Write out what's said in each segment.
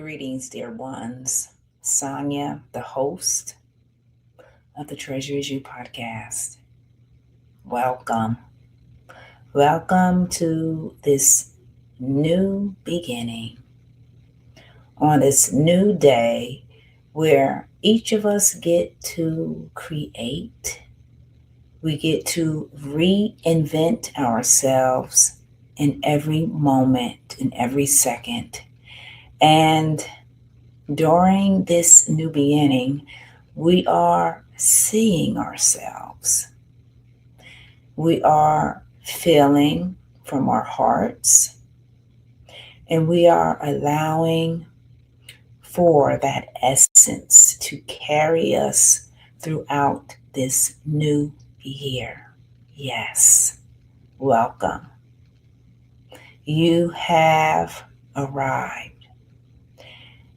Greetings, dear ones. Sonia, the host of the Treasure Is You podcast. Welcome. Welcome to this new beginning on this new day where each of us get to create. We get to reinvent ourselves in every moment, in every second. And during this new beginning, we are seeing ourselves. We are feeling from our hearts, and we are allowing for that essence to carry us throughout this new year. Yes, welcome. You have arrived.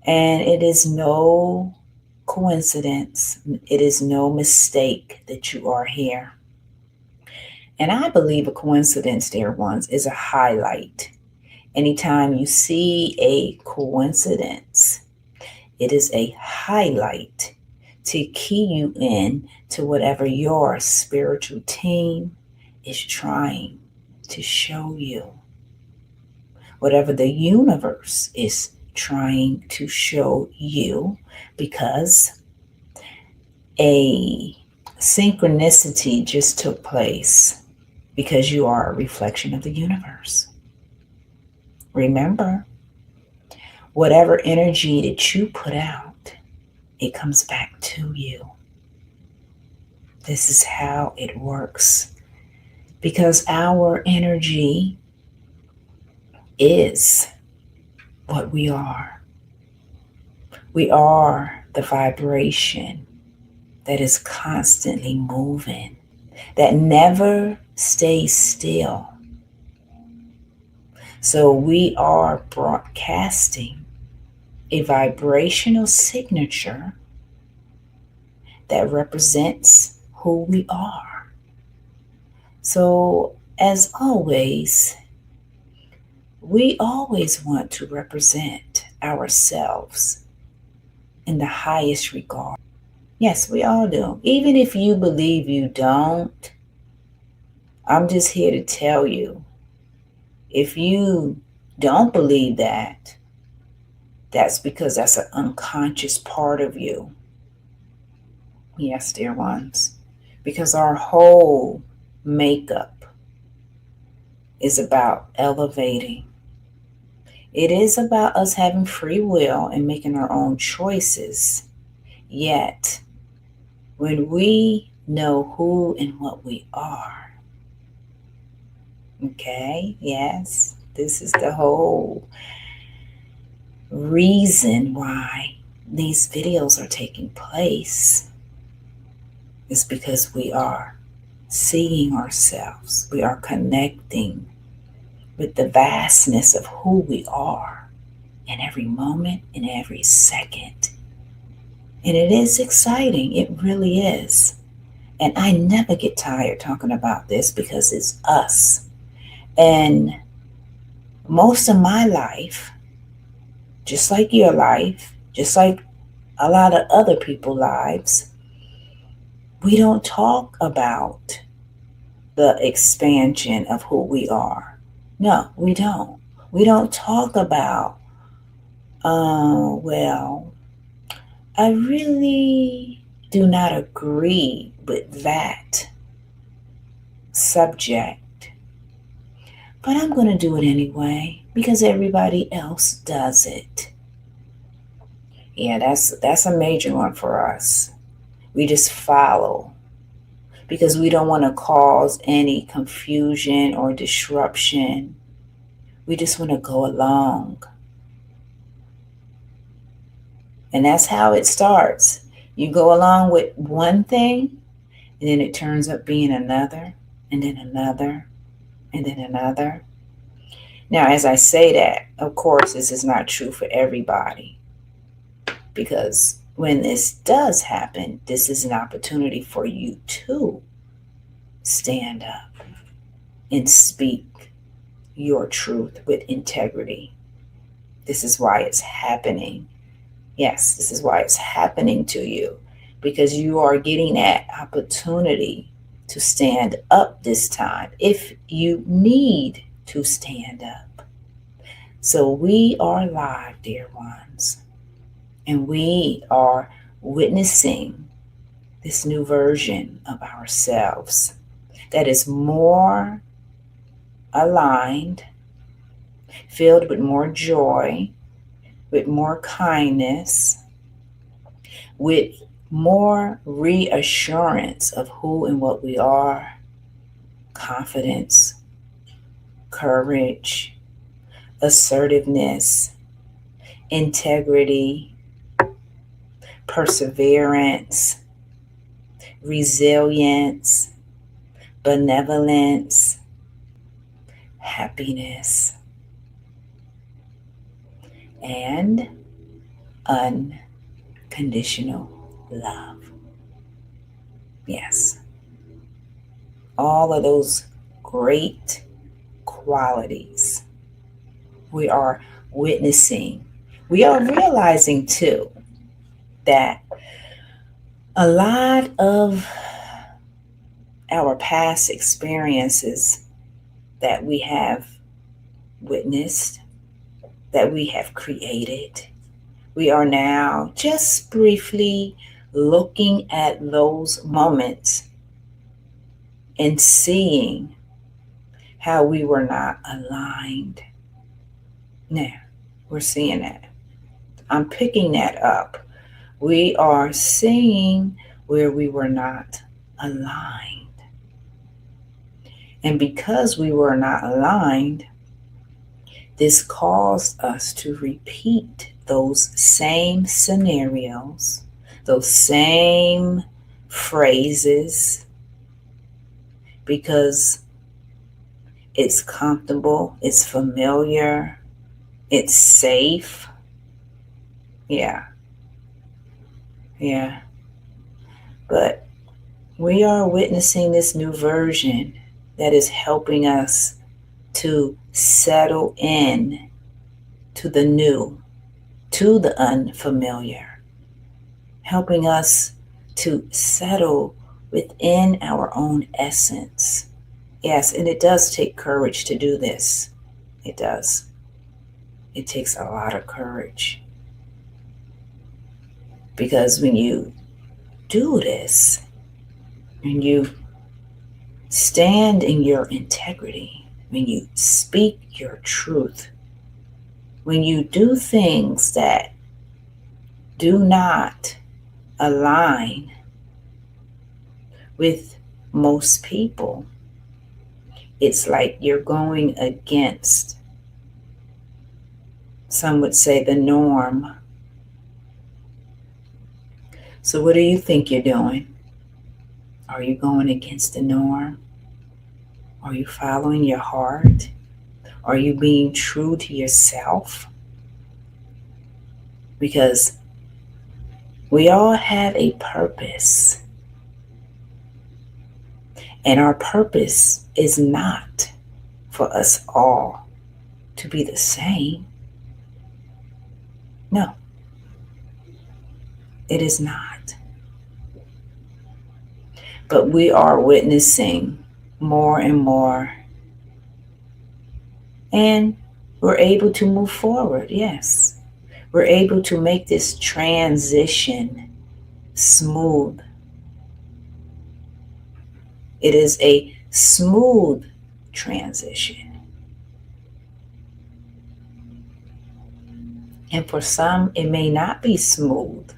And it is no coincidence, it is no mistake that you are here. And I believe a coincidence, dear ones, is a highlight. Anytime you see a coincidence, it is a highlight to key you in to whatever your spiritual team is trying to show you. Whatever the universe is trying to show you, because a synchronicity just took place because you are a reflection of the universe. Remember, whatever energy that you put out, it comes back to you. This is how it works, because our energy is what we are. We are the vibration that is constantly moving, that never stays still. So we are broadcasting a vibrational signature that represents who we are. So, as always, we always want to represent ourselves in the highest regard. Yes, we all do. Even if you believe you don't, I'm just here to tell you, if you don't believe that, that's because that's an unconscious part of you. Yes, dear ones. Because our whole makeup is about elevating. It is about us having free will and making our own choices. Yet, when we know who and what we are, okay, yes, this is the whole reason why these videos are taking place, is because we are seeing ourselves. We are connecting with the vastness of who we are in every moment, in every second. And it is exciting. It really is. And I never get tired talking about this because it's us. And most of my life, just like your life, just like a lot of other people's lives, we don't talk about the expansion of who we are. No, we don't. We don't talk about, well, I really do not agree with that subject, but I'm going to do it anyway because everybody else does it. Yeah, that's a major one for us. We just follow because we don't want to cause any confusion or disruption. We just want to go along. And that's how it starts. You go along with one thing, and then it turns up being another, and then another, and then another. Now, as I say that, of course, this is not true for everybody. Because when this does happen, this is an opportunity for you to stand up and speak your truth with integrity. This is why it's happening. Yes, this is why it's happening to you, because you are getting that opportunity to stand up this time if you need to stand up. So we are live, dear ones, and we are witnessing this new version of ourselves that is more aligned, filled with more joy, with more kindness, with more reassurance of who and what we are, confidence, courage, assertiveness, integrity, perseverance, resilience, benevolence, happiness, and unconditional love. Yes, all of those great qualities we are witnessing. We are realizing too that a lot of our past experiences that we have witnessed, that we have created, we are now just briefly looking at those moments and seeing how we were not aligned. Now, we're seeing that. I'm picking that up. We are seeing where we were not aligned. And because we were not aligned, this caused us to repeat those same scenarios, those same phrases, because it's comfortable, it's familiar, it's safe. Yeah. But we are witnessing this new version that is helping us to settle in to the new, to the unfamiliar, helping us to settle within our own essence. Yes, and it does take courage to do this. It does. It takes a lot of courage. Because when you do this, when you stand in your integrity, when you speak your truth, when you do things that do not align with most people, it's like you're going against, some would say, the norm. So what do you think you're doing? Are you going against the norm? Are you following your heart? Are you being true to yourself? Because we all have a purpose. And our purpose is not for us all to be the same. No, it is not. But we are witnessing more and more. And we're able to move forward, yes. We're able to make this transition smooth. It is a smooth transition. And for some, it may not be smooth,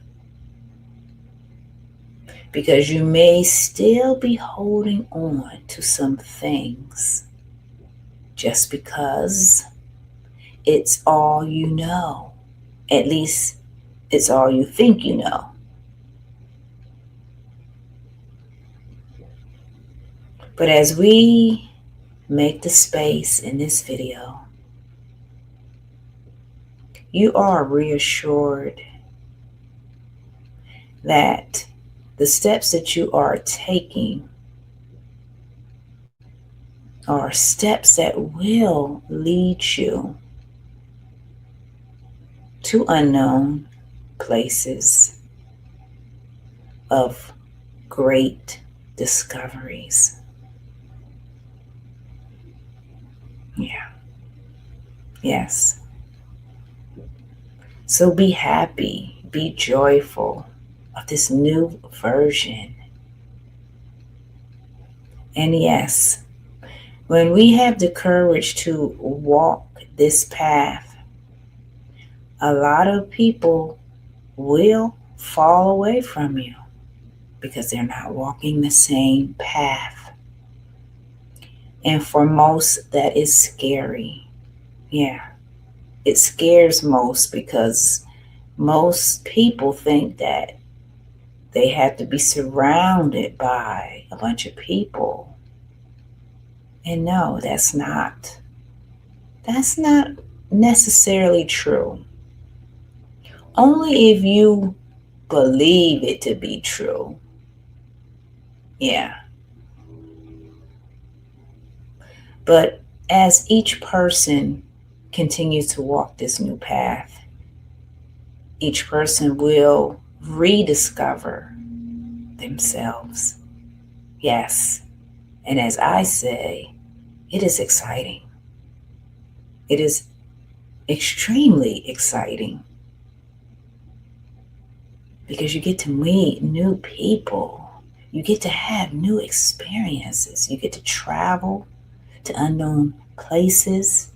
because you may still be holding on to some things just because it's all you know. At least it's all you think you know. But as we make the space in this video, you are reassured that the steps that you are taking are steps that will lead you to unknown places of great discoveries. Yeah. Yes. So be happy, be joyful of this new version. And yes, when we have the courage to walk this path, a lot of people will fall away from you because they're not walking the same path. And for most, that is scary. Yeah, it scares most because most people think that they have to be surrounded by a bunch of people. And no, that's not necessarily true. Only if you believe it to be true. Yeah. But as each person continues to walk this new path, each person will rediscover themselves. Yes. And as I say, it is exciting. It is extremely exciting because you get to meet new people. You get to have new experiences. You get to travel to unknown places.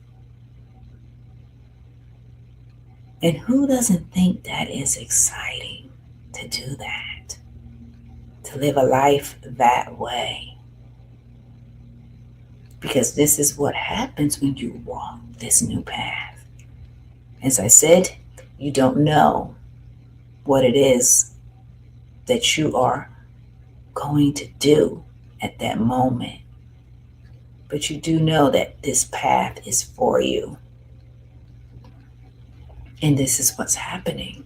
And who doesn't think that is exciting to do that? To live a life that way? Because this is what happens when you walk this new path. As I said, you don't know what it is that you are going to do at that moment. But you do know that this path is for you. And this is what's happening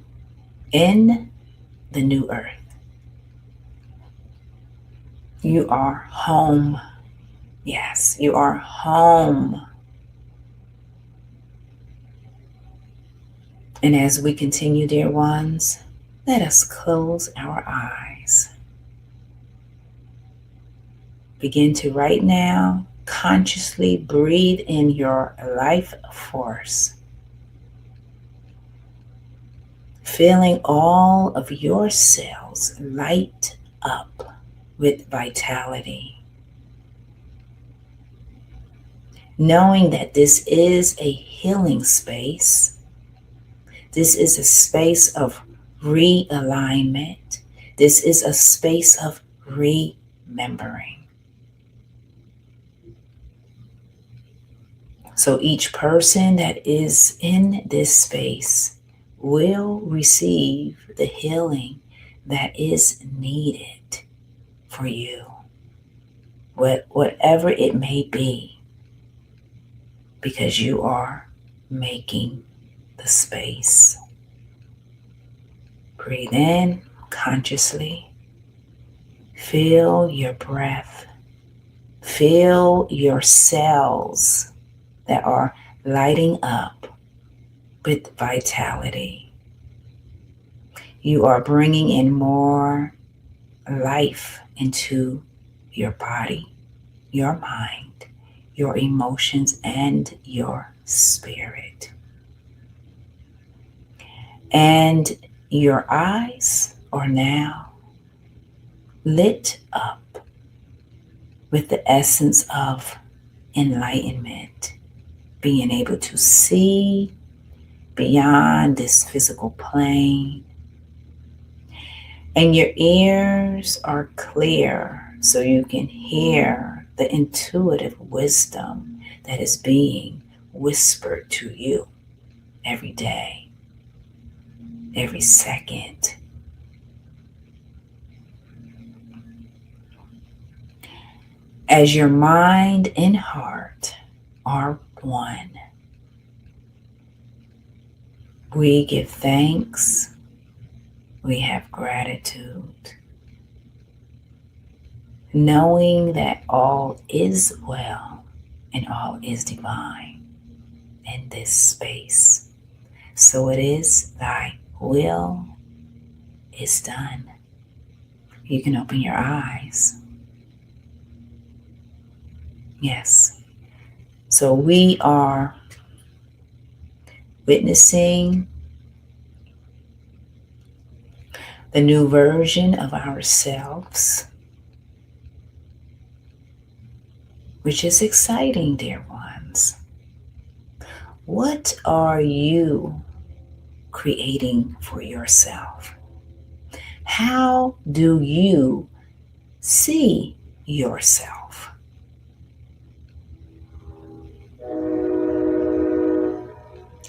in the new earth. You are home. Yes, you are home. And as we continue, dear ones, let us close our eyes. Begin to right now consciously breathe in your life force, feeling all of your cells light up with vitality, knowing that this is a healing space. This is a space of realignment. This is a space of remembering. So each person that is in this space will receive the healing that is needed for you, whatever it may be, because you are making the space. Breathe in consciously. Feel your breath. Feel your cells that are lighting up with vitality. You are bringing in more life into your body, your mind, your emotions, and your spirit. And your eyes are now lit up with the essence of enlightenment, being able to see beyond this physical plane. And your ears are clear so you can hear the intuitive wisdom that is being whispered to you every day, every second. As your mind and heart are one, we give thanks, we have gratitude, knowing that all is well and all is divine in this space. So it is, thy will is done. You can open your eyes. Yes. So we are witnessing the new version of ourselves, which is exciting, dear ones. What are you creating for yourself? How do you see yourself?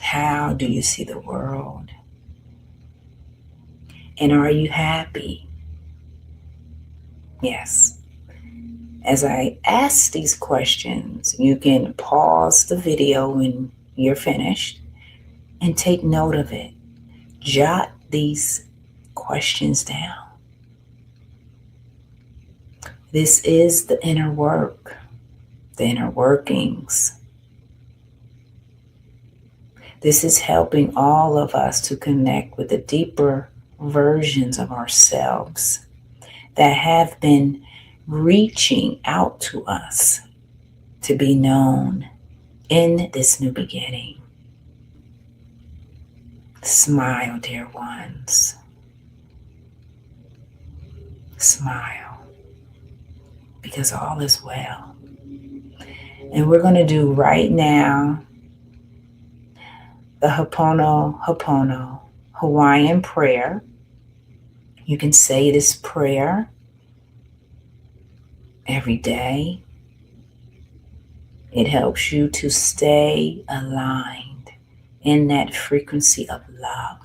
How do you see the world? And are you happy? Yes. As I ask these questions, you can pause the video when you're finished and take note of it. Jot these questions down. This is the inner work, the inner workings. This is helping all of us to connect with the deeper versions of ourselves that have been reaching out to us to be known in this new beginning. Smile, dear ones. Smile, because all is well. And we're going to do right now the Ho'oponopono Hawaiian prayer. You can say this prayer every day. It helps you to stay aligned in that frequency of love,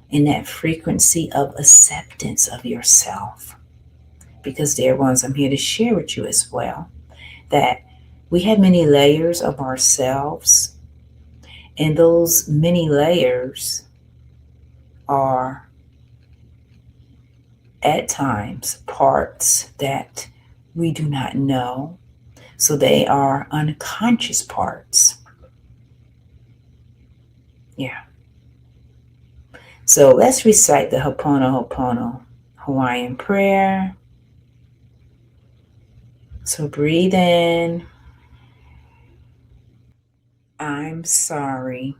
in that frequency of acceptance of yourself. Because, dear ones, I'm here to share with you as well that we have many layers of ourselves, and those many layers are at times parts that we do not know. So they are unconscious parts. Yeah. So let's recite the Ho'oponopono Hawaiian prayer. So breathe in. I'm sorry.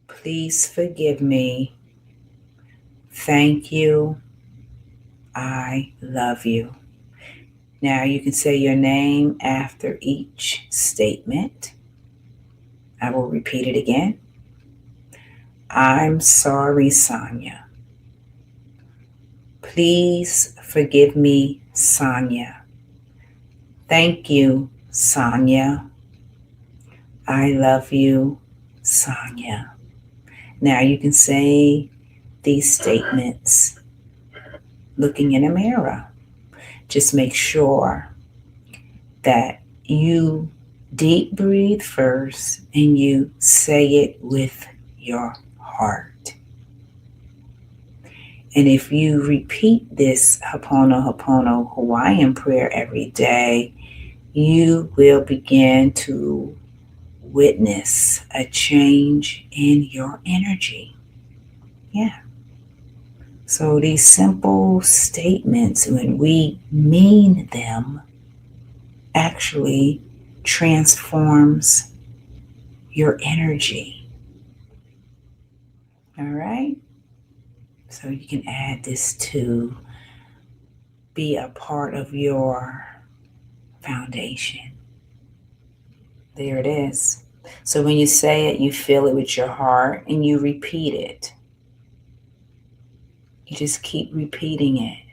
Please forgive me. Thank you. I love you. Now you can say your name after each statement. I will repeat it again. I'm sorry, Sonia. Please forgive me, Sonia. Thank you, Sonia. I love you, Sonia. Now you can say these statements looking in a mirror. Just make sure that you deep breathe first and you say it with your heart. And if you repeat this Ho'oponopono Hawaiian prayer every day, you will begin to witness a change in your energy. Yeah. So these simple statements, when we mean them, actually transforms your energy. All right? So you can add this to be a part of your foundation. There it is. So when you say it, you feel it with your heart and you repeat it. You just keep repeating it.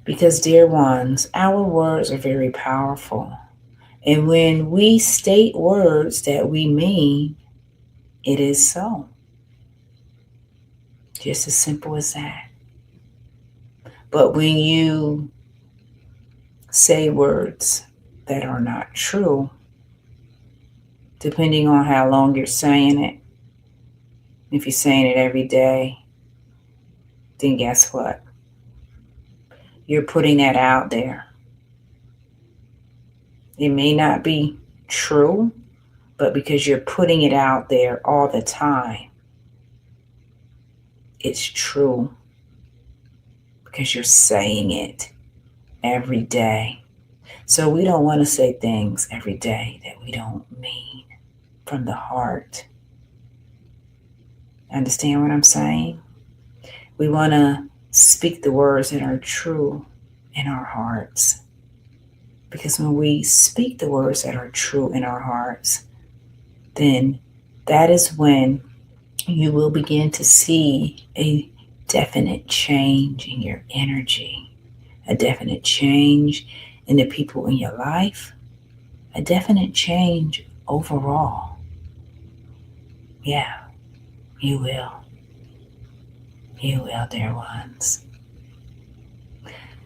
Because, dear ones, our words are very powerful. And when we state words that we mean, it is so. Just as simple as that. But when you say words that are not true, depending on how long you're saying it, if you're saying it every day, then guess what? You're putting that out there. It may not be true, but because you're putting it out there all the time, it's true because you're saying it every day. So we don't want to say things every day that we don't mean from the heart. Understand what I'm saying? We want to speak the words that are true in our hearts. Because when we speak the words that are true in our hearts, then that is when you will begin to see a definite change in your energy, a definite change in the people in your life, a definite change overall. Yeah, you will. You will, dear ones.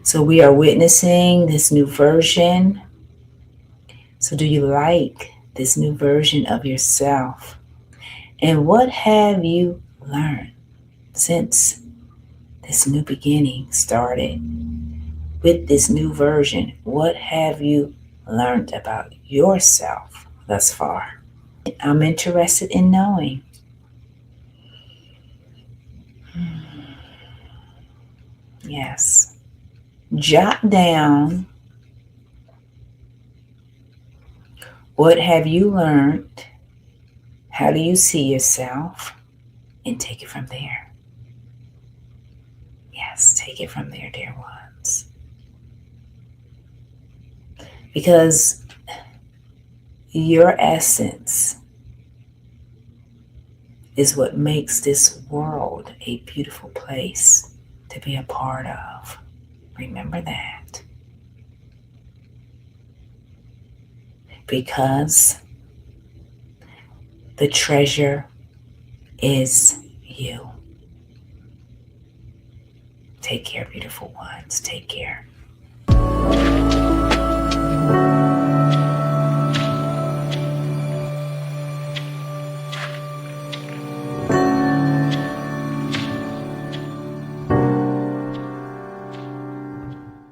So we are witnessing this new version. So do you like this new version of yourself? And what have you learned since this new beginning started? With this new version, what have you learned about yourself thus far? I'm interested in knowing. Yes. Jot down what have you learned? How do you see yourself? And take it from there. Yes, take it from there, dear ones. Because your essence is what makes this world a beautiful place to be a part of. Remember that. Because the treasure is you. Take care, beautiful ones. Take care.